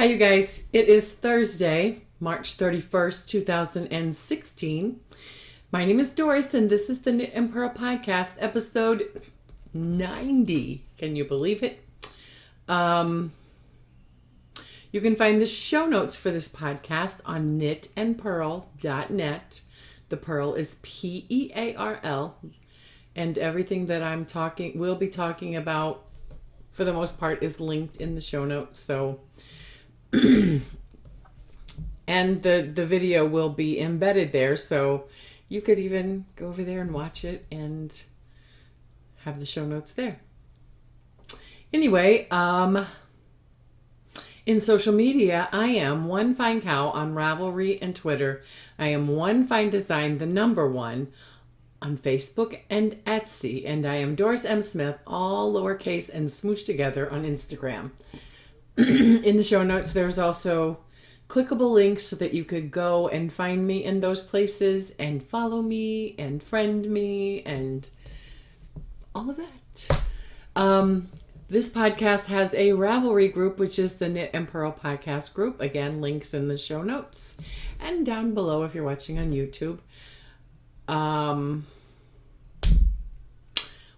Hi, you guys. It is Thursday, March 31st, 2016. My name is Doris, and this is the Knit and Purl Podcast, episode 90. Can you believe it? You can find the show notes for this podcast on knitandpurl.net. The Purl is P-E-A-R-L. And everything that we'll be talking about, for the most part, is linked in the show notes. So, and the video will be embedded there, so you could even go over there and watch it and have the show notes there. Anyway, in social media, I am One Fine Cow on Ravelry and Twitter. I am One Fine Design, the number one, on Facebook and Etsy. And I am Doris M. Smith, all lowercase and smooshed together, on Instagram. In the show notes, there's also clickable links so that you could go and find me in those places and follow me and friend me and all of that. This podcast has a Ravelry group, which is the Knit and Purl Podcast group. Again, links in the show notes and down below if you're watching on YouTube.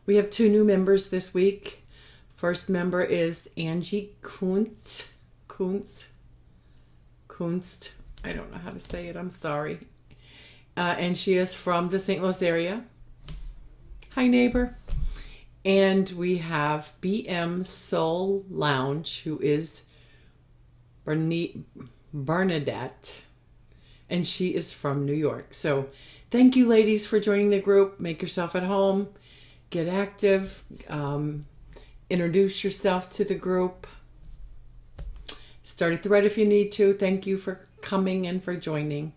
We have 2 new members this week. First member is Angie Kunst. I don't know how to say it. I'm sorry. And she is from the St. Louis area. Hi, neighbor. And we have BM Soul Lounge, who is Bernadette. And she is from New York. So thank you, ladies, for joining the group. Make yourself at home. Get active. Introduce yourself to the group. Start a thread if you need to. Thank you for coming and for joining.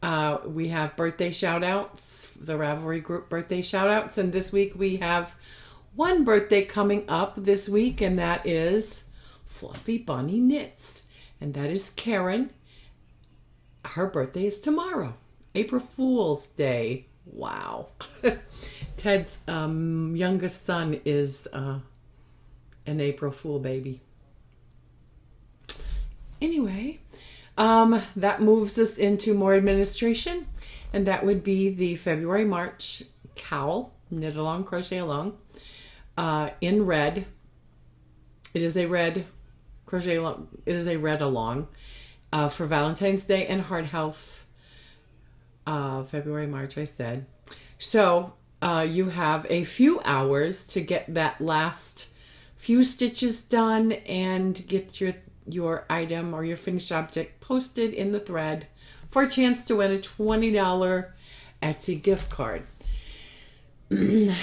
We have birthday shout outs, the Ravelry group birthday shout outs. And this week we have one birthday coming up this week, and that is Fluffy Bunny Knits. And that is Karen. Her birthday is tomorrow, April Fool's Day. Wow. Ted's youngest son is an April Fool baby. Anyway, that moves us into more administration, and that would be the February-March cowl, knit along, crochet along, in red. It is a red crochet along. It is a red along for Valentine's Day and Heart Health. February-March, I said. So you have a few hours to get that last few stitches done and get your item or your finished object posted in the thread for a chance to win a $20 Etsy gift card. The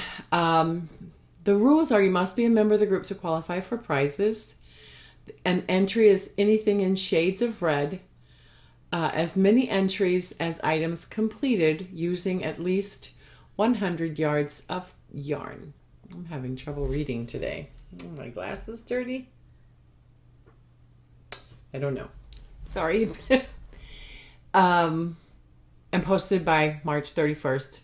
rules are you must be a member of the group to qualify for prizes. An entry is anything in shades of red. As many entries as items completed using at least 100 yards of yarn. I'm having trouble reading today. Oh, my glasses dirty? I don't know. Sorry. And posted by March 31st.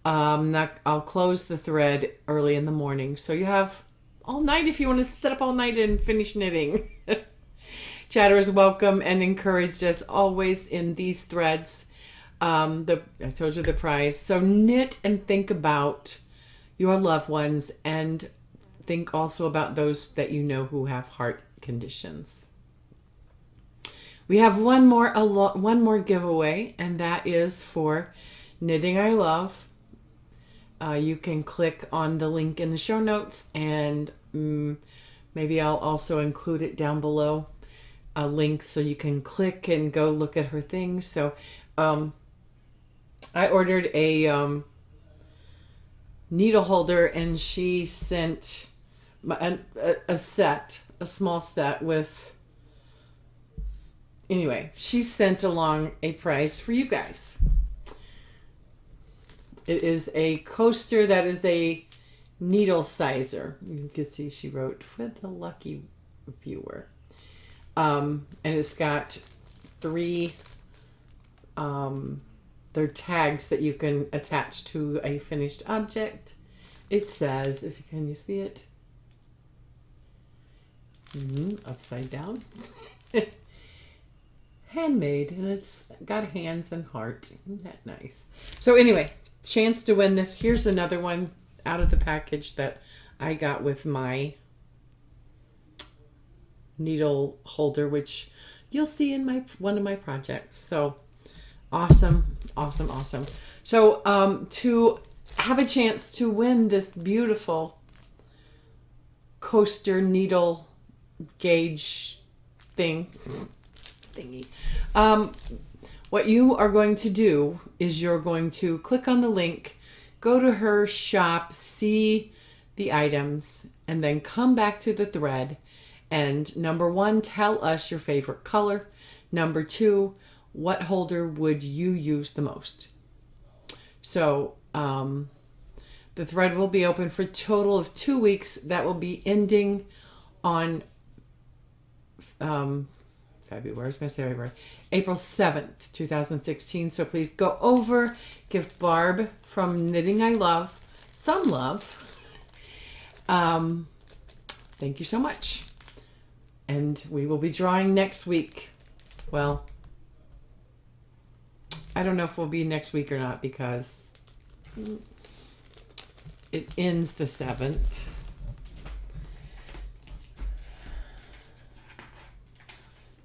I'll close the thread early in the morning. So you have all night if you want to sit up all night and finish knitting. Chatter is welcome and encouraged as always in these threads. I told you the prize. So knit and think about your loved ones, and think also about those that you know who have heart conditions. We have one more giveaway, and that is for Knitting I Love. You can click on the link in the show notes, and maybe I'll also include it down below, a link so you can click and go look at her things. So I ordered a needle holder, and she sent a small set with, anyway, she sent along a prize for you guys. It is a coaster that is a needle sizer. You can see she wrote, for the lucky viewer. And it's got 3 they're tags that you can attach to a finished object. It says, can you see it? Upside down. Handmade, and it's got hands and heart. Isn't that nice? So anyway, chance to win this. Here's another one out of the package that I got with my needle holder, which you'll see in my one of my projects. So awesome. So to have a chance to win this beautiful coaster needle gauge thingy, what you are going to do is you're going to click on the link, go to her shop, see the items, and then come back to the thread. And number 1, tell us your favorite color. Number 2, what holder would you use the most? So the thread will be open for a total of 2 weeks. That will be ending on February, April 7th, 2016. So please go over, give Barb from Knitting I Love some love. Thank you so much. And we will be drawing next week. Well, I don't know if we'll be next week or not because it ends the 7th.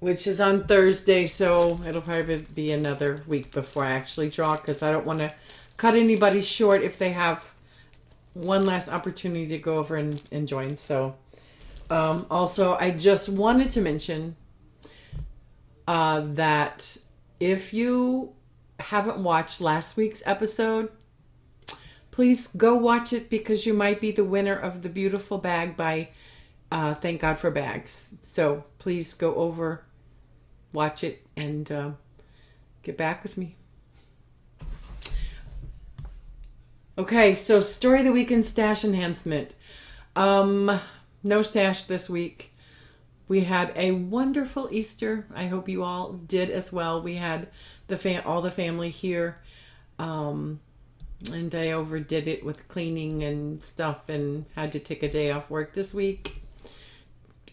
Which is on Thursday, so it'll probably be another week before I actually draw because I don't want to cut anybody short if they have one last opportunity to go over and join. So also, I just wanted to mention that if you haven't watched last week's episode, please go watch it because you might be the winner of the beautiful bag by Thank God for Bags. So please go over, watch it, and get back with me. Okay, so story of the week and stash enhancement. No stash this week. We had a wonderful Easter. I hope you all did as well. We had all the family here, and I overdid it with cleaning and stuff and had to take a day off work this week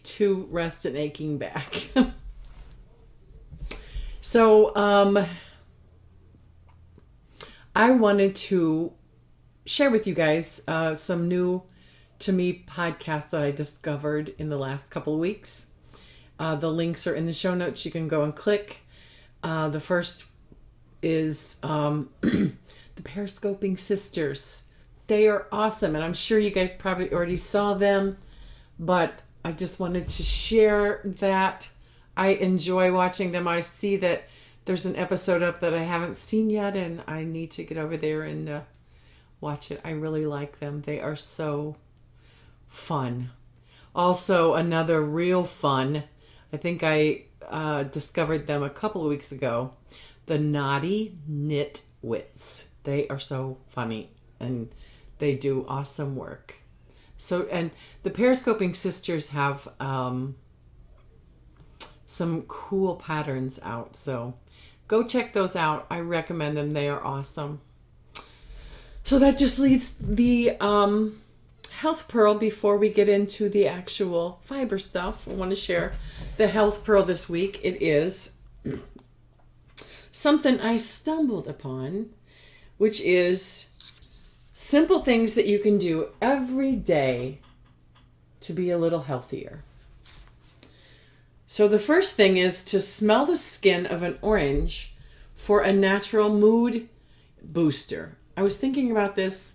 to rest an aching back. So I wanted to share with you guys some new to me podcasts that I discovered in the last couple of weeks. The links are in the show notes. You can go and click. The first is the Periscoping Sisters. They are awesome, and I'm sure you guys probably already saw them, but I just wanted to share that. I enjoy watching them. I see that there's an episode up that I haven't seen yet, and I need to get over there and watch it. I really like them. They are so fun. Also, another real fun, I think I discovered them a couple of weeks ago, the Naughty Knitwits. They are so funny, and they do awesome work. So, and the Periscoping Sisters have some cool patterns out. So go check those out. I recommend them. They are awesome. So that just leaves the Health Pearl before we get into the actual fiber stuff. I want to share the Health Pearl this week. It is something I stumbled upon, which is simple things that you can do every day to be a little healthier. So the first thing is to smell the skin of an orange for a natural mood booster. I was thinking about this,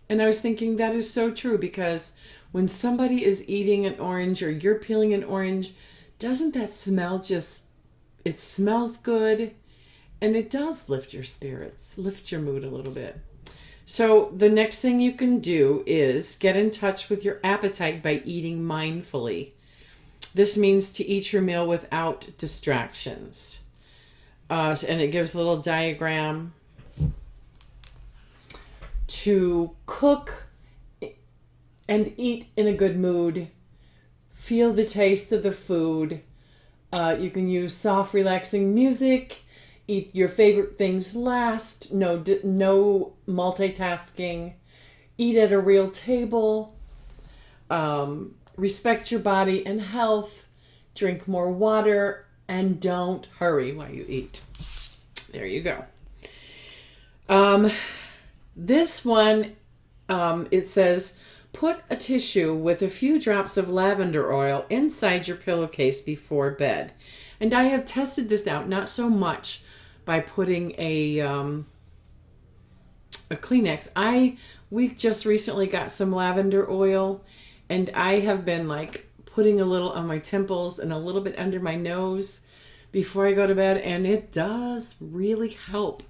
and I was thinking that is so true, because when somebody is eating an orange or you're peeling an orange, doesn't that smell it smells good, and it does lift your spirits, lift your mood a little bit. So the next thing you can do is get in touch with your appetite by eating mindfully. This means to eat your meal without distractions. And it gives a little diagram. To cook and eat in a good mood. Feel the taste of the food. You can use soft, relaxing music. Eat your favorite things last. No multitasking. Eat at a real table. Respect your body and health. drink more water, and don't hurry while you eat. There you go. This one, it says, put a tissue with a few drops of lavender oil inside your pillowcase before bed. And I have tested this out, not so much by putting a Kleenex. We just recently got some lavender oil, and I have been like putting a little on my temples and a little bit under my nose before I go to bed, and it does really help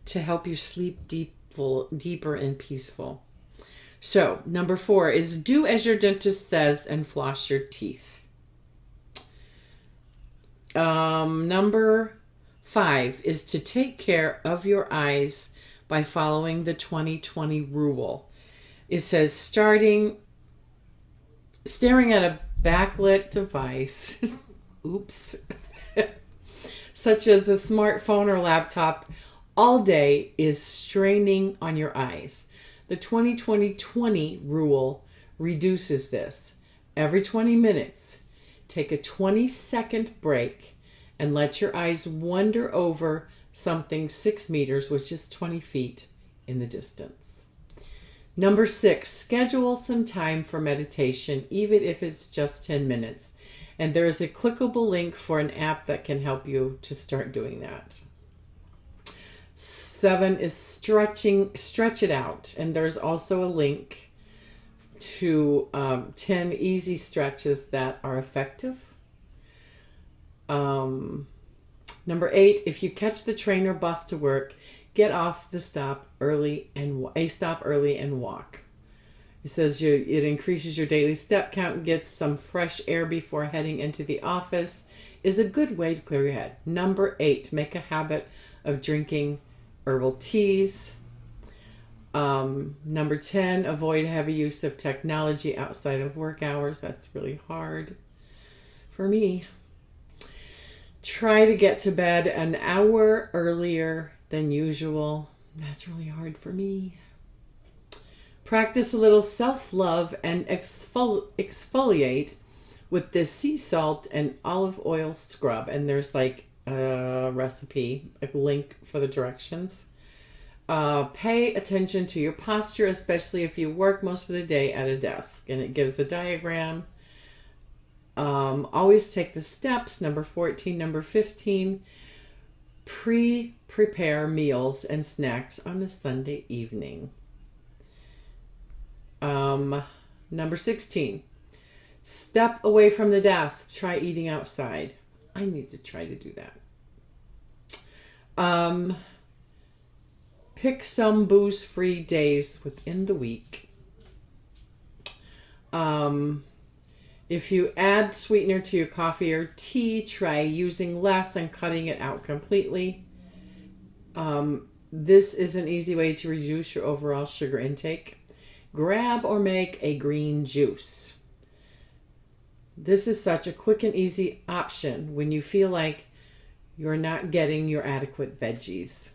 to help you sleep deeper and peaceful. So, number 4 is do as your dentist says and floss your teeth. Number 5 is to take care of your eyes by following the 20/20 rule. It says staring at a backlit device, oops, such as a smartphone or laptop all day is straining on your eyes. The 20/20/20 rule reduces this. Every 20 minutes, take a 20-second break and let your eyes wander over something 6 meters, which is 20 feet in the distance. Number 6, schedule some time for meditation, even if it's just 10 minutes. And there is a clickable link for an app that can help you to start doing that. 7 is stretch it out. And there's also a link to 10 easy stretches that are effective. Number 8, if you catch the train or bus to work, get off the stop early and walk. It says it increases your daily step count and gets some fresh air before heading into the office is a good way to clear your head. Number 8, make a habit of drinking herbal teas. Number 10, avoid heavy use of technology outside of work hours. That's really hard for me. Try to get to bed an hour earlier than usual. That's really hard for me. Practice a little self-love and exfoliate with this sea salt and olive oil scrub. And there's like a recipe, a link for the directions. Pay attention to your posture, especially if you work most of the day at a desk. And it gives a diagram. Always take the steps. Number 14. Number 15, prepare meals and snacks on a Sunday evening. Number 16, step away from the desk. Try eating outside. I need to try to do that. Pick some booze-free days within the week. If you add sweetener to your coffee or tea, try using less and cutting it out completely. This is an easy way to reduce your overall sugar intake. Grab or make a green juice. This is such a quick and easy option when you feel like you're not getting your adequate veggies.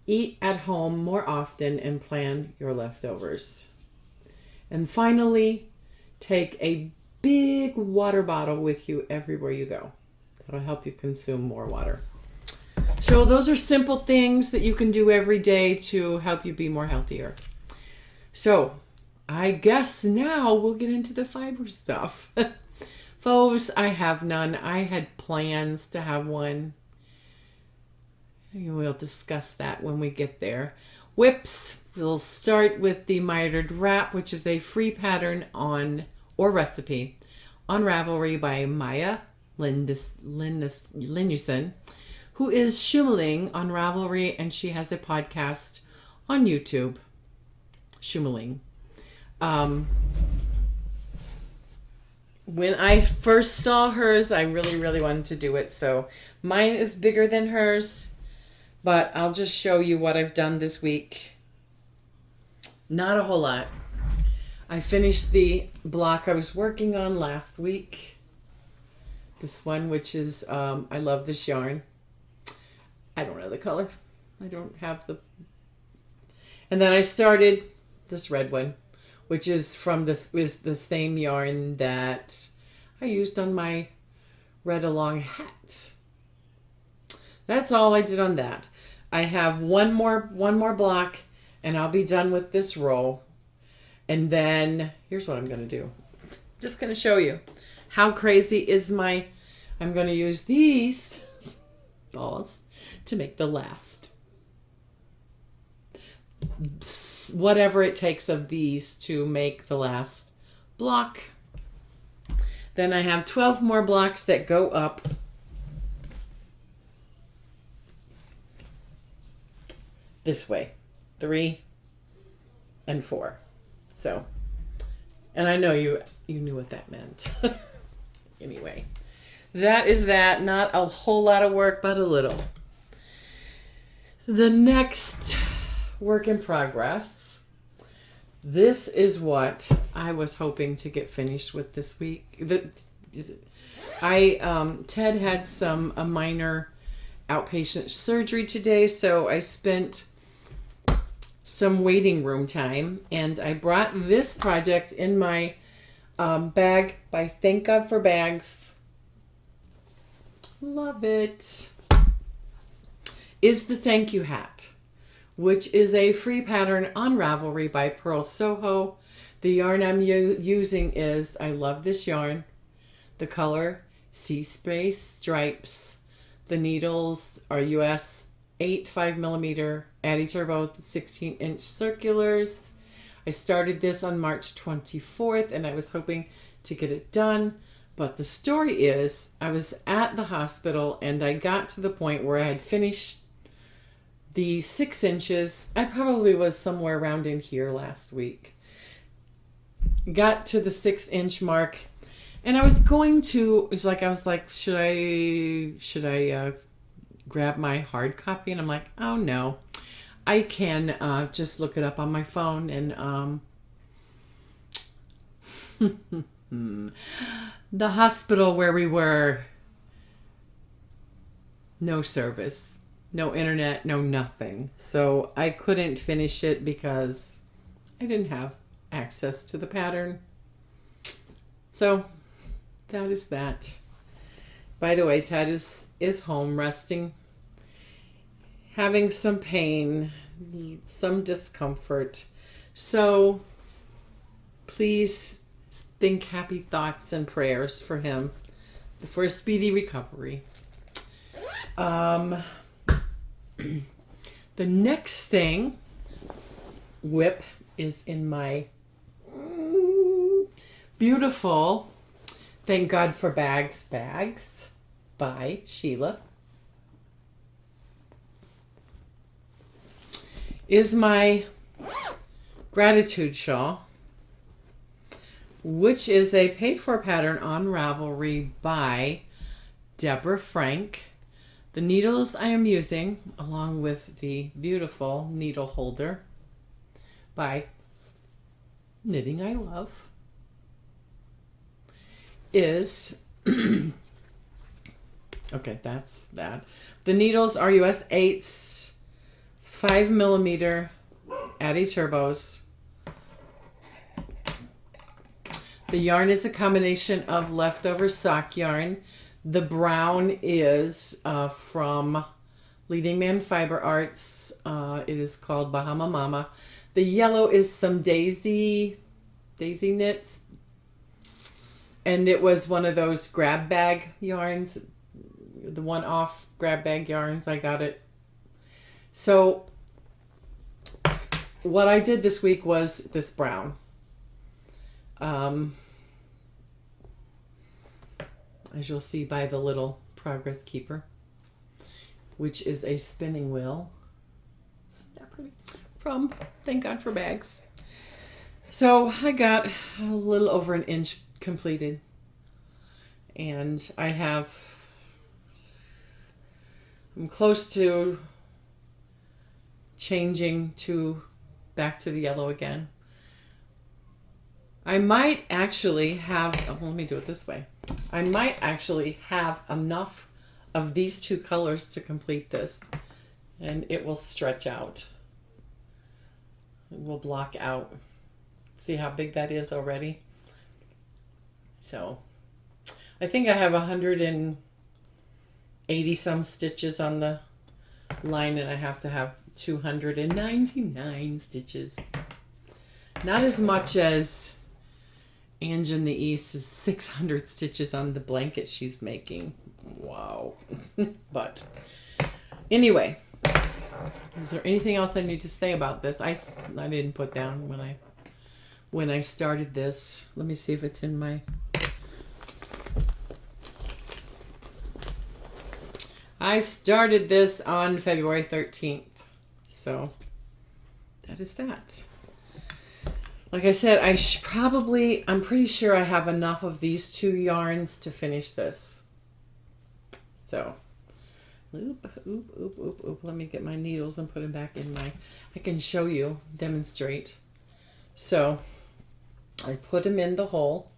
Eat at home more often and plan your leftovers. And finally, take a big water bottle with you everywhere you go. That'll help you consume more water. So those are simple things that you can do every day to help you be more healthier. So I guess now we'll get into the fiber stuff. Foes, I have none. I had plans to have one. We'll discuss that when we get there. Whips, we'll start with the mitered wrap, which is a free pattern or recipe on Ravelry by Maya Linnuson, who is Shumaling on Ravelry, and she has a podcast on YouTube. Shumaling. When I first saw hers, I really, really wanted to do it. So mine is bigger than hers, but I'll just show you what I've done this week. Not a whole lot. I finished the block I was working on last week. This one, which is, I love this yarn. I don't know the color. I don't have the... And then I started this red one, which is from the same yarn that I used on my read along hat. That's all I did on that. I have one more block and I'll be done with this row. And then here's what I'm going to do. Just going to show you how crazy is I'm going to use these balls to make the last. Whatever it takes of these to make the last block. Then I have 12 more blocks that go up. This way, 3 and 4. So, and I know you knew what that meant. Anyway, that is that. Not a whole lot of work, but a little. The next work in progress. This is what I was hoping to get finished with this week. Ted had a minor outpatient surgery today, so I spent some waiting room time, and I brought this project in my bag by Thank God for Bags. Love it. Is the thank you hat, which is a free pattern on Ravelry by Pearl Soho. The yarn I'm using is, I love this yarn. The color, Sea Space Stripes. The needles are US 8 5mm Addi Turbo 16-inch circulars. I started this on March 24th and I was hoping to get it done. But the story is, I was at the hospital and I got to the point where I had finished the 6 inches. I probably was somewhere around in here last week. Got to the 6-inch mark and I was going to, I was like, should I grab my hard copy? And I'm like, oh no, I can just look it up on my phone. And the hospital where we were, no service, no internet, no nothing. So I couldn't finish it because I didn't have access to the pattern. So that is that. By the way, Ted is home resting, having some pain, some discomfort. So please think happy thoughts and prayers for him for a speedy recovery. The next thing, WIP, is in my beautiful Thank God for Bags by Sheila. Is my gratitude shawl, which is a paid for pattern on Ravelry by Deborah Frank. The needles I am using, along with the beautiful needle holder by Knitting I Love, is okay, that's that. The needles are US 8s 5mm Addi Turbos. The yarn is a combination of leftover sock yarn. The brown is from Leading Man Fiber Arts. It is called Bahama Mama. The yellow is some Daisy knits. And it was one of those grab bag yarns, the one-off grab bag yarns. I got it. So what I did this week was this brown. As you'll see by the little progress keeper, which is a spinning wheel. Isn't that pretty? From Thank God for Bags. So I got a little over an inch completed, and I'm close to changing back to the yellow again. I might actually have, let me do it this way. I might actually have enough of these two colors to complete this, and it will stretch out. It will block out. See how big that is already? So I think I have 180 some stitches on the line, and I have to have 299 stitches. Not as much as Ange in the East's 600 stitches on the blanket she's making. Wow. But anyway, is there anything else I need to say about this? I didn't put down when I started this. Let me see if it's in my... I started this on February 13th. So that is that. Like I said, I'm pretty sure I have enough of these 2 yarns to finish this. So, oop. Let me get my needles and put them back in I can show you, demonstrate. So, I put them in the hole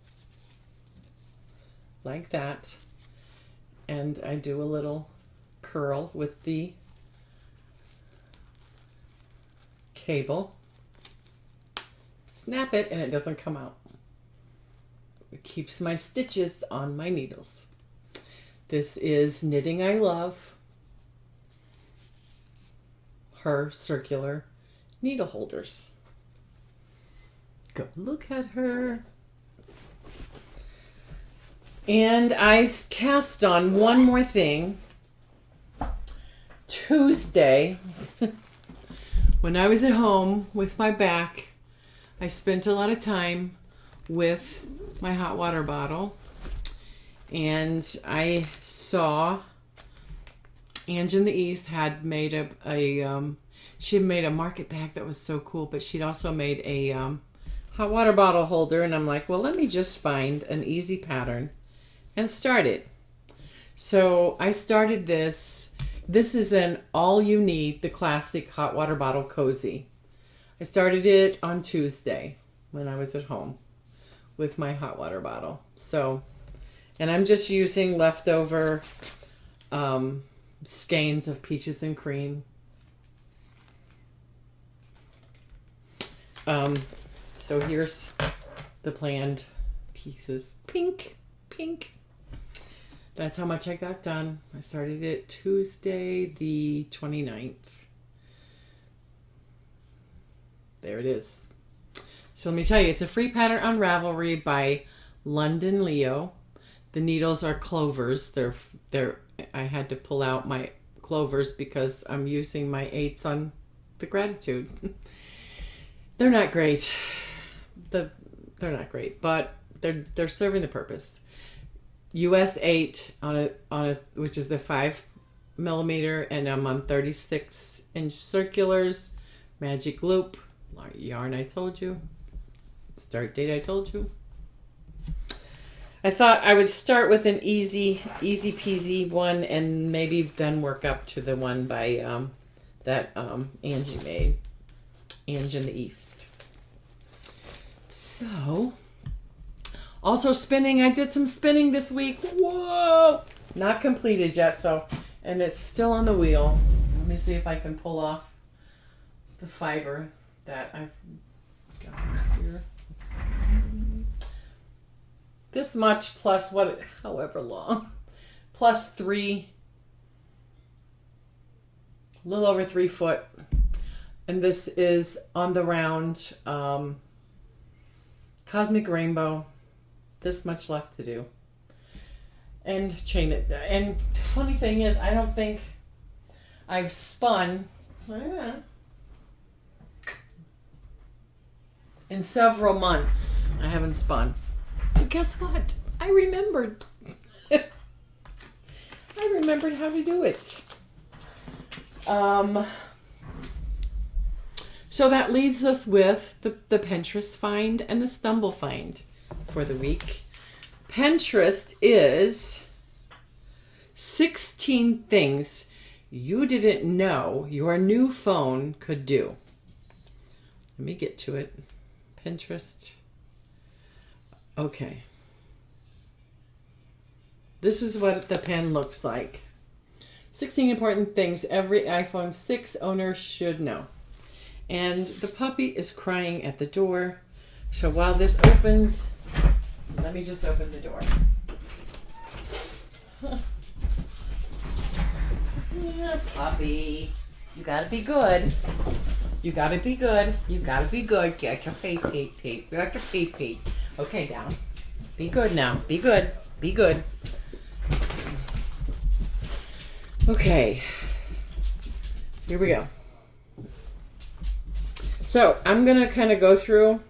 like that. And I do a little curl with the cable. Snap it and it doesn't come out. It keeps my stitches on my needles. This is Knitting I Love, her circular needle holders. Go look at her. And I cast on one more thing. Tuesday, when I was at home with my back, I spent a lot of time with my hot water bottle, and I saw Ange in the East had made she had made a market bag that was so cool, but she'd also made a hot water bottle holder, and I'm like, well, let me just find an easy pattern and start it. So I started this. This is an All You Need, the classic hot water bottle cozy. I started it on Tuesday when I was at home with my hot water bottle. So, and I'm just using leftover skeins of Peaches and Cream. So here's the planned pieces. Pink. That's how much I got done. I started it Tuesday the 29th. There it is. So let me tell you, it's a free pattern on Ravelry by London Leo. The needles are clovers. I had to pull out my clovers because I'm using my 8s on the Gratitude. They're not great. They're not great, but they're serving the purpose. US 8 on a which is the 5mm, and I'm on 36-inch circulars, magic loop. Yarn I told you. Start date I told you. I thought I would start with an easy peasy one and maybe then work up to the one by that Angie made. Ange in the East. So, also spinning. I did some spinning this week. Whoa! Not completed yet, and it's still on the wheel. Let me see if I can pull off the fiber that I've got here. This much plus however long, plus 3, a little over 3 foot, and this is on the round Cosmic Rainbow. This much left to do, and chain it. And the funny thing is, I don't think I've spun. In several months, I haven't spun. But guess what? I remembered. I remembered how to do it. So that leaves us with the Pinterest find and the Stumble find for the week. Pinterest is 16 things you didn't know your new phone could do. Let me get to it. Pinterest. Okay. This is what the pen looks like. 16 important things every iPhone 6 owner should know. And the puppy is crying at the door. So while this opens, let me just open the door. Yeah, puppy. You gotta be good. You gotta be good. You gotta be good. Get your peep. Get your peep. Okay, down. Be good now. Be good. Be good. Okay. Here we go. So I'm gonna kind of go through.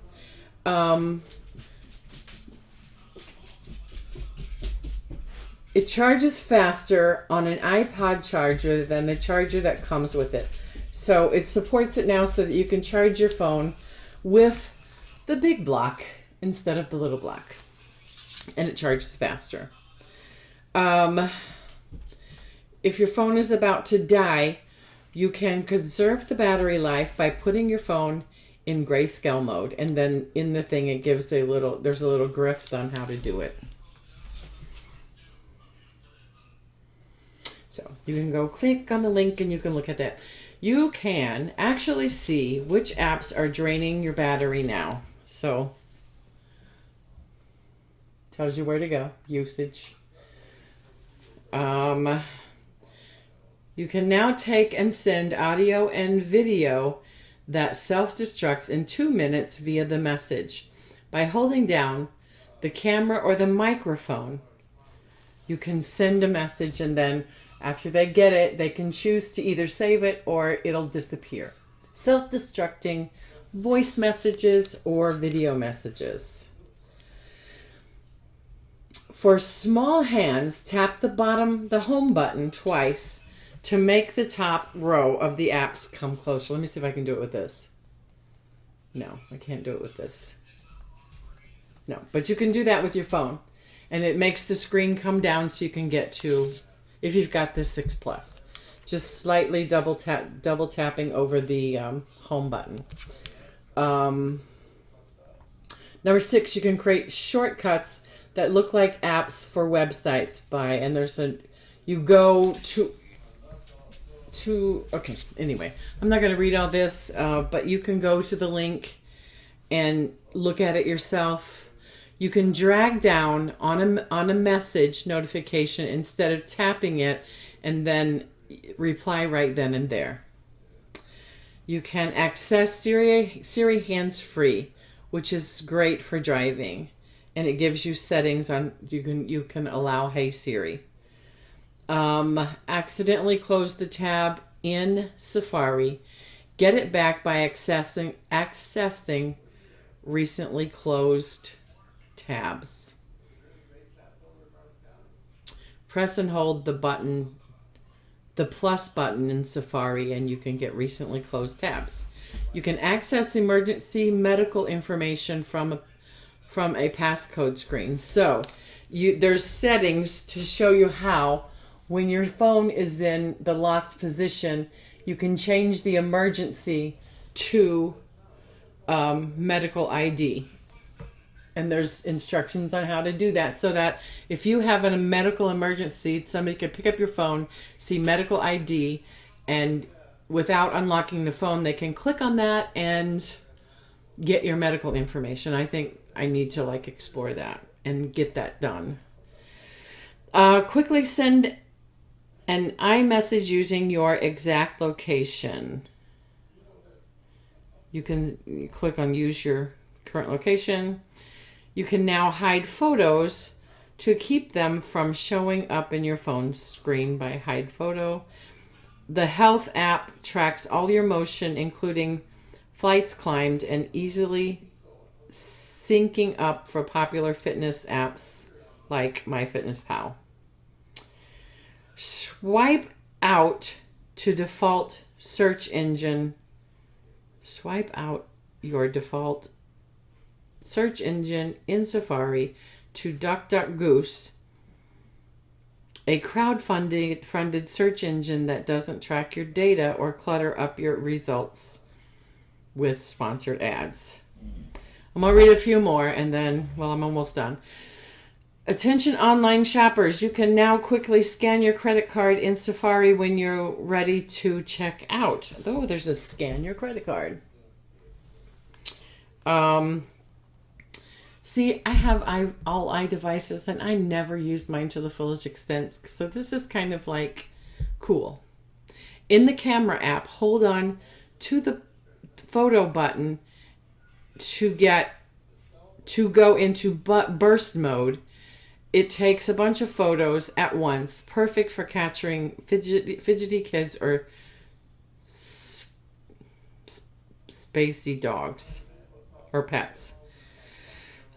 It charges faster on an iPod charger than the charger that comes with it. So it supports it now so that you can charge your phone with the big block instead of the little block. And it charges faster. If your phone is about to die, you can conserve the battery life by putting your phone in grayscale mode. And then in the thing it gives there's a little grift on how to do it. So you can go click on the link and you can look at that. You can actually see which apps are draining your battery now. So tells you where to go. Usage. You can now take and send audio and video that self-destructs in 2 minutes via the message. By holding down the camera or the microphone, you can send a message, and then after they get it, they can choose to either save it or it'll disappear. Self-destructing voice messages or video messages. For small hands, tap the home button twice to make the top row of the apps come closer. Let me see if I can do it with this. No, I can't do it with this. No, but you can do that with your phone. And it makes the screen come down so you can get to, if you've got this 6 Plus, just slightly double tapping over the home button. Number 6, you can create shortcuts that look like apps for websites you go to okay, anyway, I'm not going to read all this, but you can go to the link and look at it yourself. You can drag down on a message notification instead of tapping it and then reply right then and there. You can access Siri hands-free, which is great for driving, and it gives you settings on you can allow Hey Siri. Accidentally close the tab in Safari. Get it back by accessing recently closed tabs. Press and hold the plus button in Safari, and you can get recently closed tabs. You can access emergency medical information from a passcode screen. So there's settings to show you how, when your phone is in the locked position, you can change the emergency to medical ID. And there's instructions on how to do that, so that if you have a medical emergency, somebody could pick up your phone, see medical ID, and without unlocking the phone, they can click on that and get your medical information. I think I need to explore that and get that done. Quickly send an iMessage using your exact location. You can click on use your current location. You can now hide photos to keep them from showing up in your phone screen by hide photo. The health app tracks all your motion, including flights climbed, and easily syncing up for popular fitness apps like MyFitnessPal. Swipe out to default search engine. Swipe out your default search engine in Safari to DuckDuckGoose, a crowd-funded search engine that doesn't track your data or clutter up your results with sponsored ads. I'm going to read a few more and then, I'm almost done. Attention online shoppers, you can now quickly scan your credit card in Safari when you're ready to check out. Oh, there's a scan your credit card. See, I have all iDevices, and I never used mine to the fullest extent. So this is kind of like cool. In the camera app, hold on to the photo button to go into burst mode. It takes a bunch of photos at once, perfect for capturing fidgety kids or spacey dogs or pets.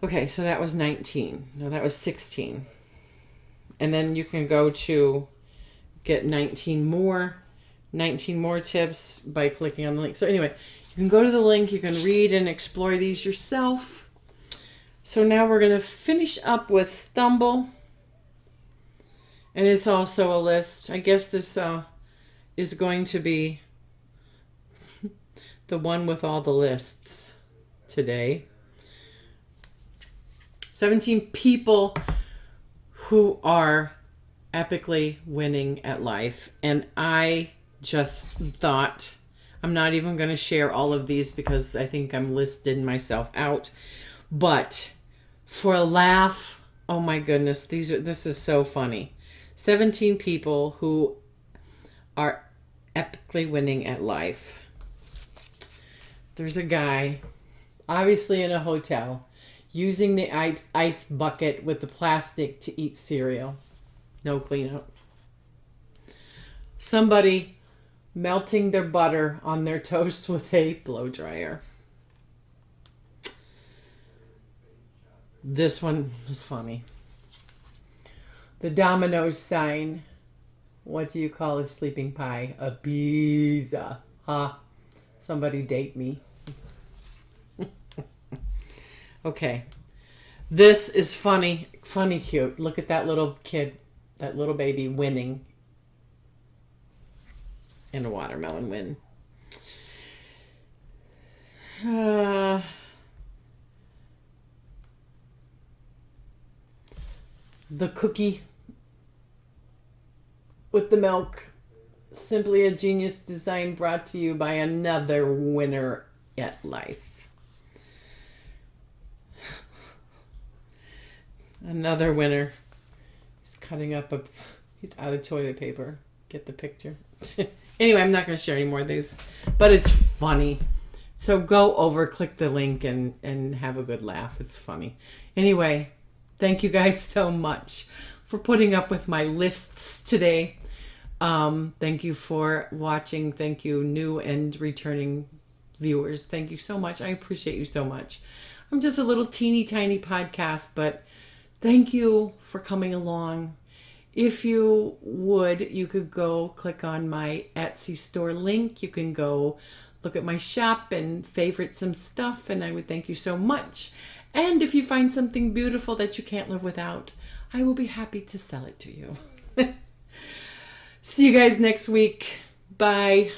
Okay, so that was 19. No, that was 16. And then you can go to get 19 more tips by clicking on the link. So anyway, you can go to the link, you can read and explore these yourself. So now we're going to finish up with Stumble. And it's also a list. I guess this is going to be the one with all the lists today. 17 people who are epically winning at life. And I just thought, I'm not even going to share all of these because I think I'm listing myself out. But for a laugh, oh my goodness, this is so funny. 17 people who are epically winning at life. There's a guy, obviously in a hotel, using the ice bucket with the plastic to eat cereal. No cleanup. Somebody melting their butter on their toast with a blow dryer. This one is funny. The Domino's sign. What do you call a sleeping pie? A pizza. Huh? Somebody date me. Okay. This is funny. Funny cute. Look at that little kid. That little baby winning in a watermelon win. The cookie with the milk. Simply a genius design brought to you by another winner at life. Another winner. He's cutting up he's out of toilet paper. Get the picture. Anyway, I'm not going to share any more of these, but it's funny. So go over, click the link, and have a good laugh. It's funny. Anyway, thank you guys so much for putting up with my lists today. Thank you for watching. Thank you, new and returning viewers. Thank you so much. I appreciate you so much. I'm just a little teeny tiny podcast, but thank you for coming along. If you would, you could go click on my Etsy store link. You can go look at my shop and favorite some stuff, and I would thank you so much. And if you find something beautiful that you can't live without, I will be happy to sell it to you. See you guys next week. Bye.